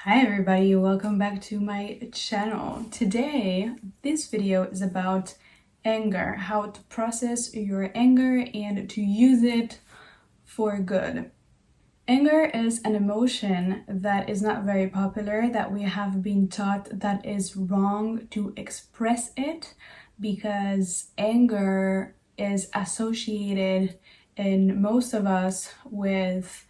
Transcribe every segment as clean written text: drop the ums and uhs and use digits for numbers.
Hi everybody, welcome back to my channel. Today, this video is about anger, how to process your anger and to use it for good. Anger is an emotion that is not very popular, that we have been taught that is wrong to express it because anger is associated in most of us with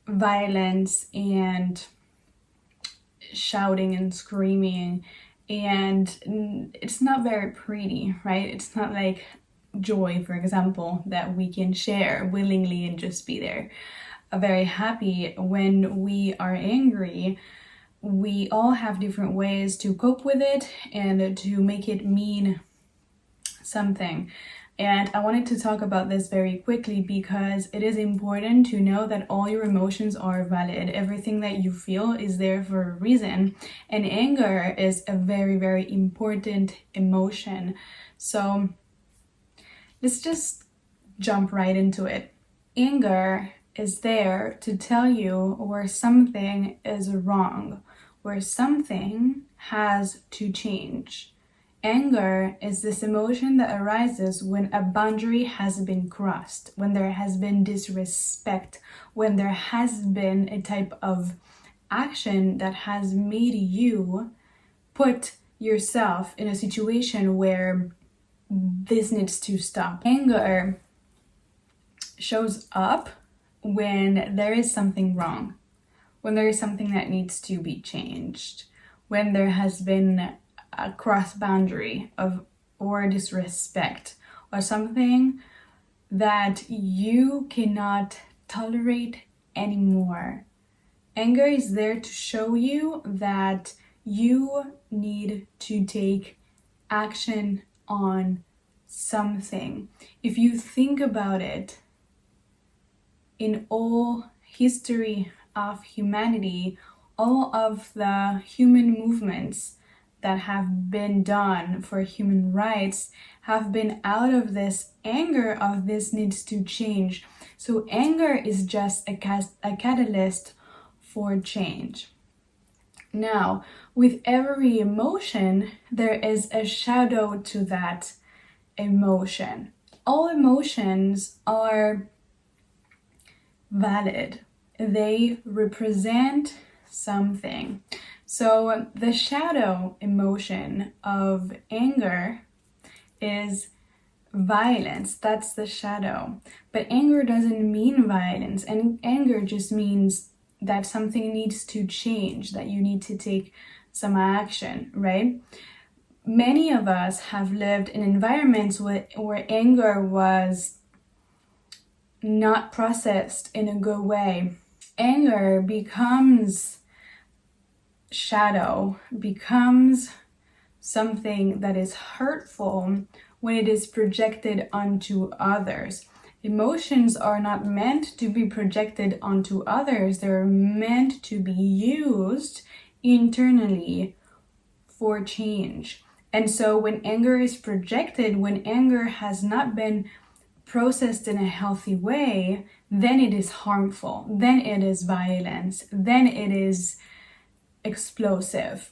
violence and shouting and screaming, and it's not very pretty, right? It's not like joy, for example, that we can share willingly and just be there very happy. When we are angry, we all have different ways to cope with it and to make it mean something. And I wanted to talk about this very quickly because it is important to know that all your emotions are valid. Everything that you feel is there for a reason. And anger is a very, very important emotion. So let's just jump right into it. Anger is there to tell you where something is wrong, where something has to change. Anger is this emotion that arises when a boundary has been crossed, when there has been disrespect, when there has been a type of action that has made you put yourself in a situation where this needs to stop. Anger shows up when there is something wrong, when there is something that needs to be changed, when there has been a cross boundary or disrespect, or something that you cannot tolerate anymore. Anger is there to show you that you need to take action on something. If you think about it, in all history of humanity, all of the human movements that have been done for human rights have been out of this anger of this needs to change. So anger is just a catalyst for change. Now, with every emotion, there is a shadow to that emotion. All emotions are valid. They represent something. So the shadow emotion of anger is violence. That's the shadow. But anger doesn't mean violence, and anger just means that something needs to change, that you need to take some action, right? Many of us have lived in environments where anger was not processed in a good way. Anger becomes shadow, becomes something that is hurtful when it is projected onto others. Emotions are not meant to be projected onto others. They're meant to be used internally for change. And so when anger is projected, when anger has not been processed in a healthy way, then it is harmful, then it is violence, then it is explosive.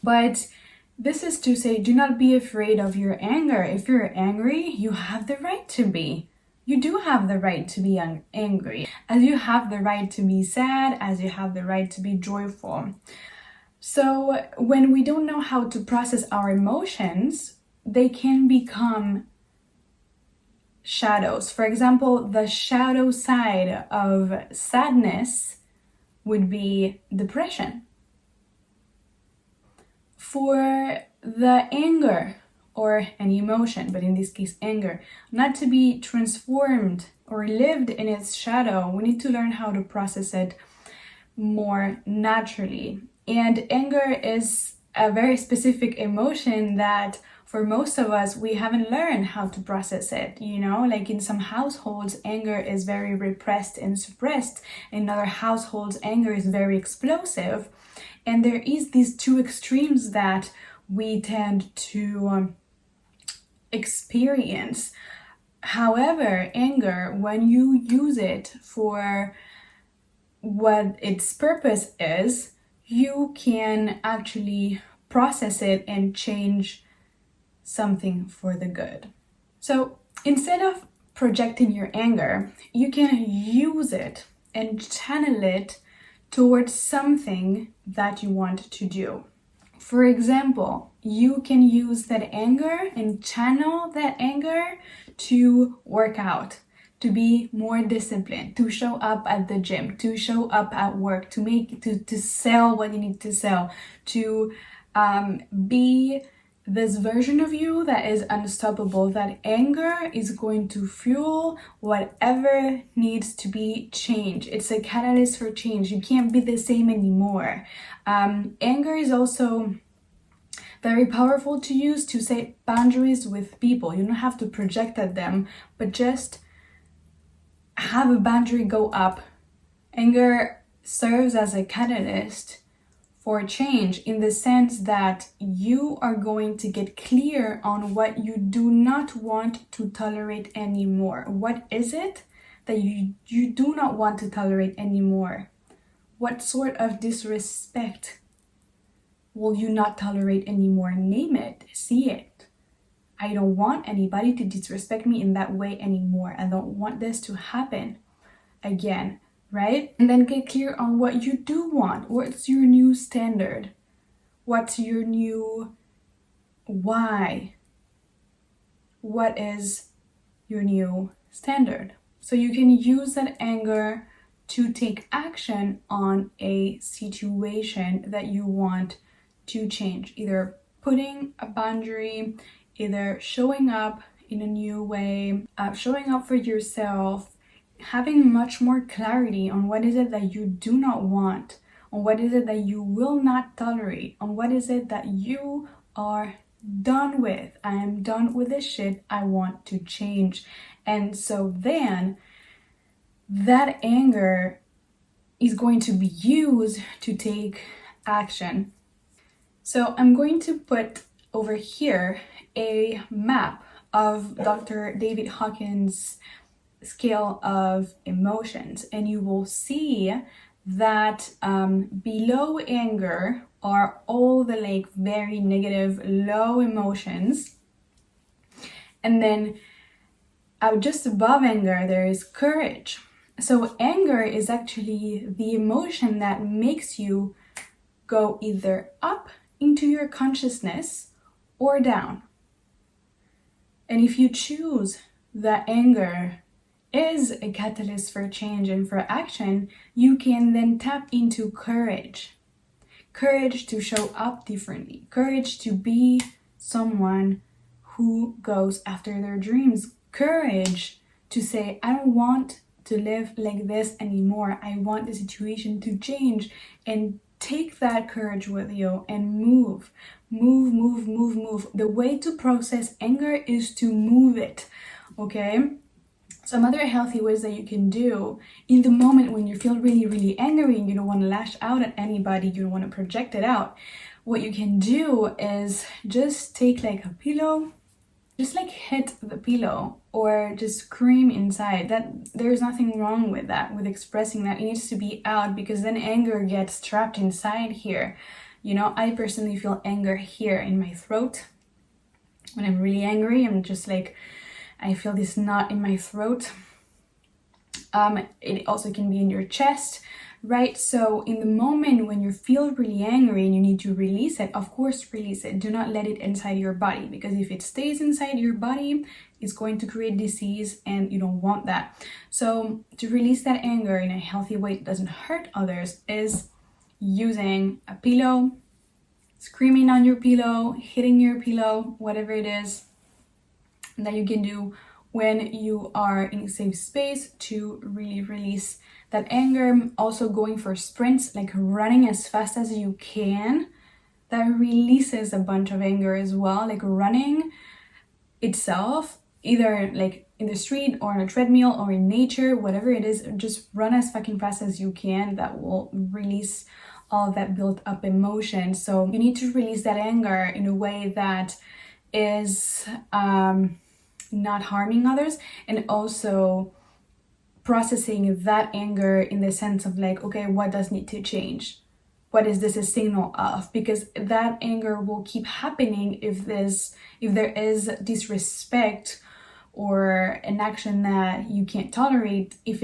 But this is to say, do not be afraid of your anger. If you're angry, you have the right to be. You do have the right to be angry, as you have the right to be sad, as you have the right to be joyful. So when we don't know how to process our emotions, they can become shadows. For example, the shadow side of sadness would be depression. For the anger or any emotion, but in this case anger, not to be transformed or lived in its shadow, we need to learn how to process it more naturally. And anger is a very specific emotion that for most of us, we haven't learned how to process it. You know, like in some households, anger is very repressed and suppressed. In other households, anger is very explosive. And there is these two extremes that we tend to experience. However, anger, when you use it for what its purpose is, you can actually process it and change something for the good. So instead of projecting your anger, you can use it and channel it towards something that you want to do. For example, you can use that anger and channel that anger to work out, to be more disciplined, to show up at the gym, to show up at work, to sell what you need to sell, to be this version of you that is unstoppable. That anger is going to fuel whatever needs to be changed. It's a catalyst for change. You can't be the same anymore. Anger is also very powerful to use to set boundaries with people. You don't have to project at them, but just have a boundary go up. Anger serves as a catalyst for change in the sense that you are going to get clear on what you do not want to tolerate anymore. What is it that you do not want to tolerate anymore? What sort of disrespect will you not tolerate anymore? Name it, see it. I don't want anybody to disrespect me in that way anymore. I don't want this to happen again. Right? And then get clear on what you do want. What's your new standard? What's your new why? What is your new standard? So you can use that anger to take action on a situation that you want to change. Either putting a boundary, either showing up in a new way, showing up for yourself, having much more clarity on what is it that you do not want, on what is it that you will not tolerate, on what is it that you are done with. I am done with this shit. I want to change. And so then that anger is going to be used to take action. So I'm going to put over here a map of Dr. David Hawkins' scale of emotions, and you will see that below anger are all the like very negative low emotions, and then just above anger there is courage. So anger is actually the emotion that makes you go either up into your consciousness or down. And if you choose that anger is a catalyst for change and for action, you can then tap into courage. Courage to show up differently. Courage to be someone who goes after their dreams. Courage to say, I don't want to live like this anymore. I want the situation to change. And take that courage with you and move. The way to process anger is to move it, okay? Some other healthy ways that you can do in the moment when you feel really, really angry and you don't want to lash out at anybody, you don't want to project it out. What you can do is just take like a pillow, just like hit the pillow or just scream inside. That there's nothing wrong with that, with expressing that. It needs to be out because then anger gets trapped inside here. You know, I personally feel anger here in my throat. When I'm really angry, I'm just like, I feel this knot in my throat. It also can be in your chest, right? So in the moment when you feel really angry and you need to release it, of course, release it. Do not let it inside your body, because if it stays inside your body, it's going to create disease and you don't want that. So to release that anger in a healthy way that doesn't hurt others is using a pillow, screaming on your pillow, hitting your pillow, whatever it is that you can do when you are in a safe space to really release that anger. Also going for sprints, like running as fast as you can, that releases a bunch of anger as well. Like running itself, either like in the street or on a treadmill or in nature, whatever it is, just run as fucking fast as you can. That will release all that built up emotion. So you need to release that anger in a way that is not harming others, and also processing that anger in the sense of like, okay, what does need to change? what is this a signal of? Because that anger will keep happening if there is disrespect or an action that you can't tolerate. If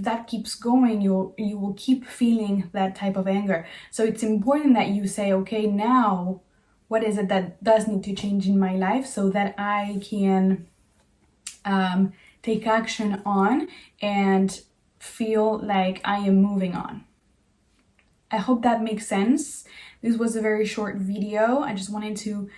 that keeps going, you will keep feeling that type of anger. So it's important that you say, okay, now what is it that does need to change in my life so that I can take action on and feel like I am moving on. I hope that makes sense. This was a very short video. I just wanted to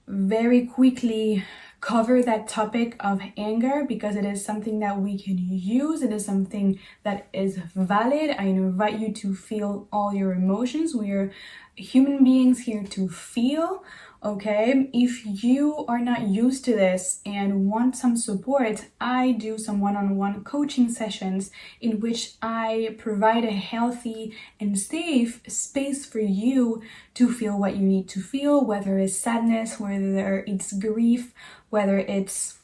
very quickly cover that topic of anger because it is something that we can use. It is something that is valid. I invite you to feel all your emotions. We are human beings here to feel, okay? If you are not used to this and want some support, I do some one-on-one coaching sessions in which I provide a healthy and safe space for you to feel what you need to feel, whether it's sadness, whether it's grief, whether it's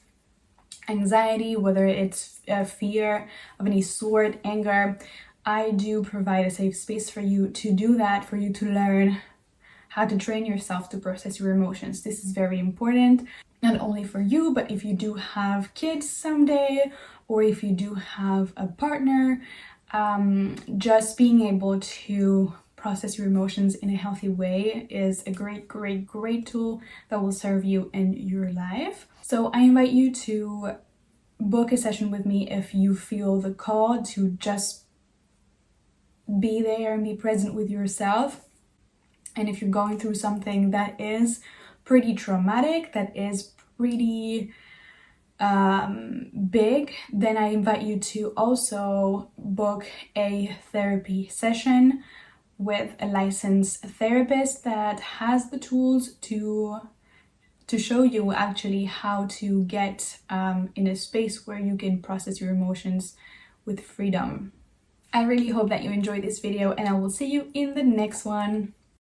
anxiety, whether it's fear of any sort, anger. I do provide a safe space for you to do that, for you to learn how to train yourself to process your emotions. This is very important, not only for you, but if you do have kids someday, or if you do have a partner, just being able to process your emotions in a healthy way is a great tool that will serve you in your life. So I invite you to book a session with me if you feel the call to just be there and be present with yourself. And if you're going through something that is pretty traumatic, that is pretty big, then I invite you to also book a therapy session with a licensed therapist that has the tools to show you actually how to get in a space where you can process your emotions with freedom. I really hope that you enjoyed this video, and I will see you in the next one.